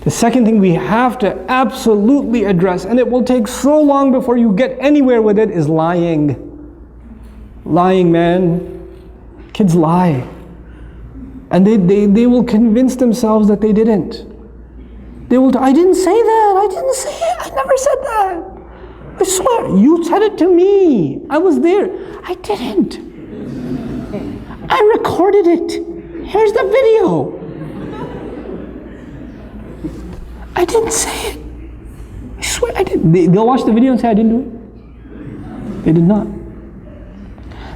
The second thing we have to absolutely address, and it will take so long before you get anywhere with it, is lying. Lying, man. Kids lie. And they will convince themselves that they didn't. They will, I didn't say that, I didn't say it, I never said that. I swear, you said it to me. I was there. I didn't. I recorded it. Here's the video. I didn't say it. I swear I didn't. They'll watch the video and say I didn't do it. They did not.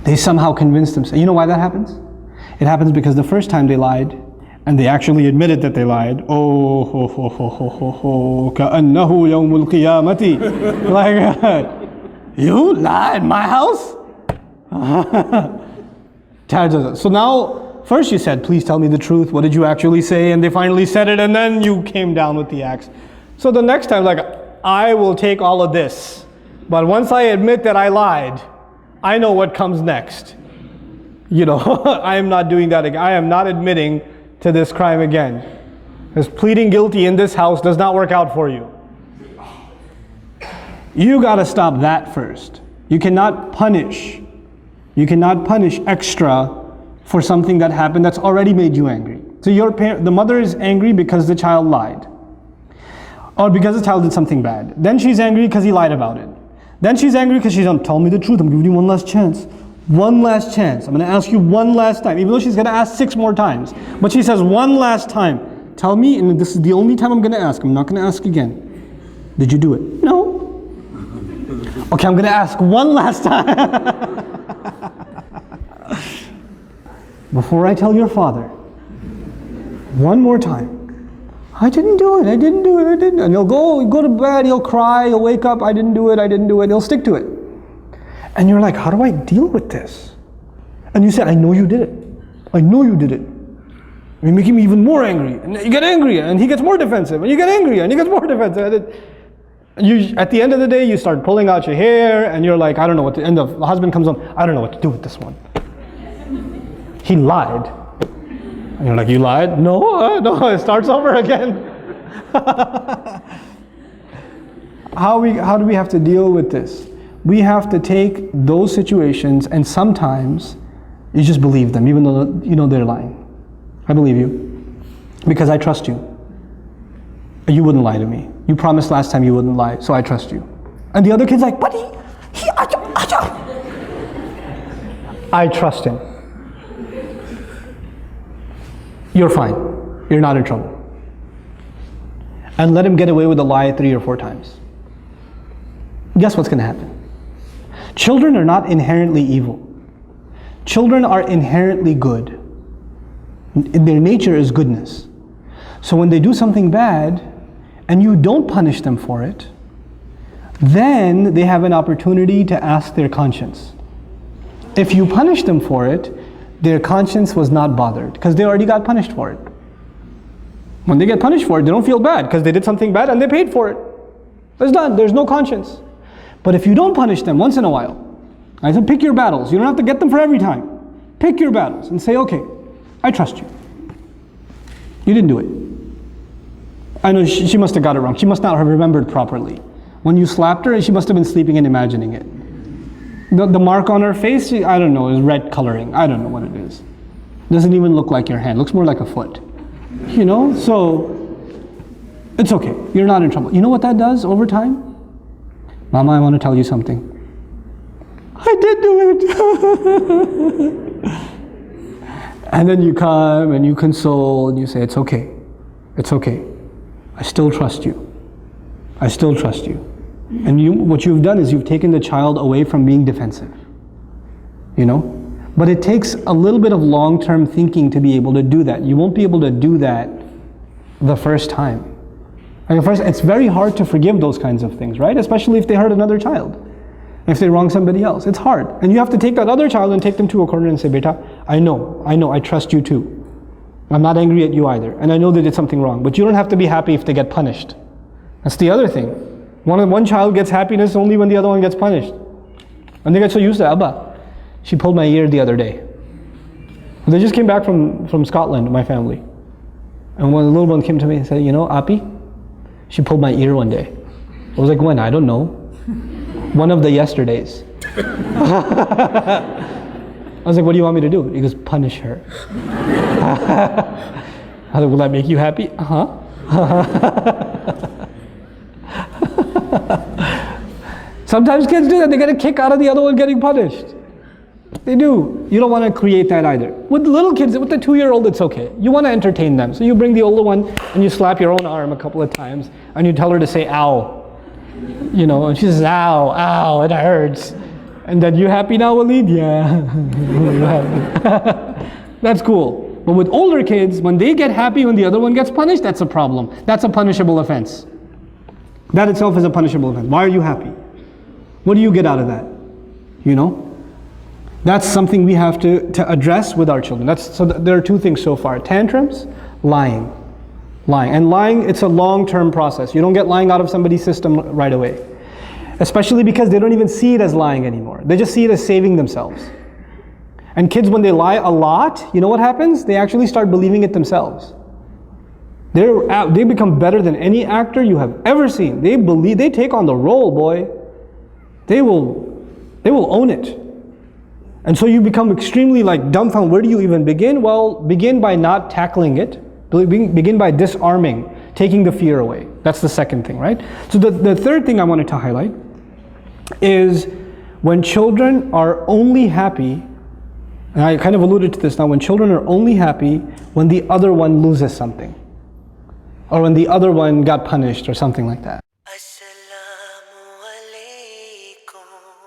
They somehow convinced themselves. You know why that happens? It happens because the first time they lied, and they actually admitted that they lied. Oh, ho, ho, ho, ho, ho, ho, ka'annahu yawmul qiyamati. Like, you lied in my house? So now, first you said, please tell me the truth. What did you actually say? And they finally said it, and then you came down with the axe. So the next time, like, I will take all of this. But once I admit that I lied, I know what comes next. You know, I am not doing that again. I am not admitting to this crime again. Because pleading guilty in this house does not work out for you. You got to stop that first. You cannot punish. You cannot punish extra for something that happened that's already made you angry. So the mother is angry because the child lied. Or because the child did something bad. Then she's angry because he lied about it. Then she's angry because she's like, tell me the truth, I'm giving you one last chance. One last chance. I'm going to ask you one last time, even though she's going to ask 6 more times. But she says one last time, tell me, and this is the only time I'm going to ask. I'm not going to ask again. Did you do it? No. Okay, I'm going to ask one last time. Before I tell your father, one more time. I didn't do it, I didn't do it, I didn't. And he'll go to bed, he'll cry, he'll wake up, I didn't do it, I didn't do it. He'll stick to it. And you're like, how do I deal with this? And you said, I know you did it. I know you did it. You're making me even more angry. And you get angrier, and he gets more defensive. And you get angrier, and he gets more defensive. And at the end of the day, you start pulling out your hair, and you're like, I don't know what to, and the husband comes on, I don't know what to do with this one. He lied. And you're like, you lied? No, it starts over again. How do we have to deal with this? We have to take those situations, and sometimes you just believe them, even though you know they're lying. I believe you because I trust you. You wouldn't lie to me. You promised last time you wouldn't lie, so I trust you. And the other kid's like, but I trust him. You're fine. You're not in trouble. And let him get away with a lie 3 or 4 times. Guess what's going to happen? Children are not inherently evil. Children are inherently good. Their nature is goodness. So when they do something bad and you don't punish them for it, then they have an opportunity to ask their conscience. If you punish them for it, their conscience was not bothered because they already got punished for it. When they get punished for it, they don't feel bad because they did something bad and they paid for it. It's done. There's no conscience. But if you don't punish them once in a while, I said pick your battles. You don't have to get them for every time. Pick your battles and say, okay, I trust you. You didn't do it. I know she must have got it wrong. She must not have remembered properly. When you slapped her, she must have been sleeping and imagining it. The mark on her face, I don't know, is red coloring. I don't know what it is. Doesn't even look like your hand. Looks more like a foot. You know, so it's okay. You're not in trouble. You know what that does over time? Mama, I want to tell you something. I did do it. And then you come and you console and you say, it's okay. It's okay. I still trust you. I still trust you. And what you've done is you've taken the child away from being defensive. You know? But it takes a little bit of long-term thinking to be able to do that. You won't be able to do that the first time. Like first, it's very hard to forgive those kinds of things, right? Especially if they hurt another child. If they wrong somebody else. It's hard. And you have to take that other child and take them to a corner and say, Beta, I know, I trust you too. I'm not angry at you either. And I know they did something wrong. But you don't have to be happy if they get punished. That's the other thing. One child gets happiness only when the other one gets punished. And they get so used to Abba. She pulled my ear the other day. They just came back from Scotland, my family. And when the little one came to me and said, you know, Api, she pulled my ear one day. I was like, when? I don't know. One of the yesterdays. I was like, what do you want me to do? He goes, punish her. I was like, will that make you happy? Uh-huh. Sometimes kids do that. They get a kick out of the other one getting punished. They do. You don't want to create that either. With the little kids, with the 2-year-old, it's okay. You want to entertain them. So you bring the older one and you slap your own arm a couple of times and you tell her to say, ow. You know, and she says, ow, ow, it hurts. And then, you happy now, Waleed? Yeah. That's cool. But with older kids, when they get happy when the other one gets punished, that's a problem. That's a punishable offense. That itself is a punishable offense. Why are you happy? What do you get out of that? You know? That's something we have to address with our children. There are 2 things so far. Tantrums, lying. And lying, it's a long-term process. You don't get lying out of somebody's system right away. Especially because they don't even see it as lying anymore. They just see it as saving themselves. And kids, when they lie a lot, you know what happens? They actually start believing it themselves. They become better than any actor you have ever seen. They take on the role, boy. They will own it. And so you become extremely dumbfounded. Where do you even begin? Well, begin by not tackling it. Begin by disarming, taking the fear away. That's the second thing, right? So the third thing I wanted to highlight is when children are only happy, and I kind of alluded to this now, when children are only happy when the other one loses something, or when the other one got punished or something like that.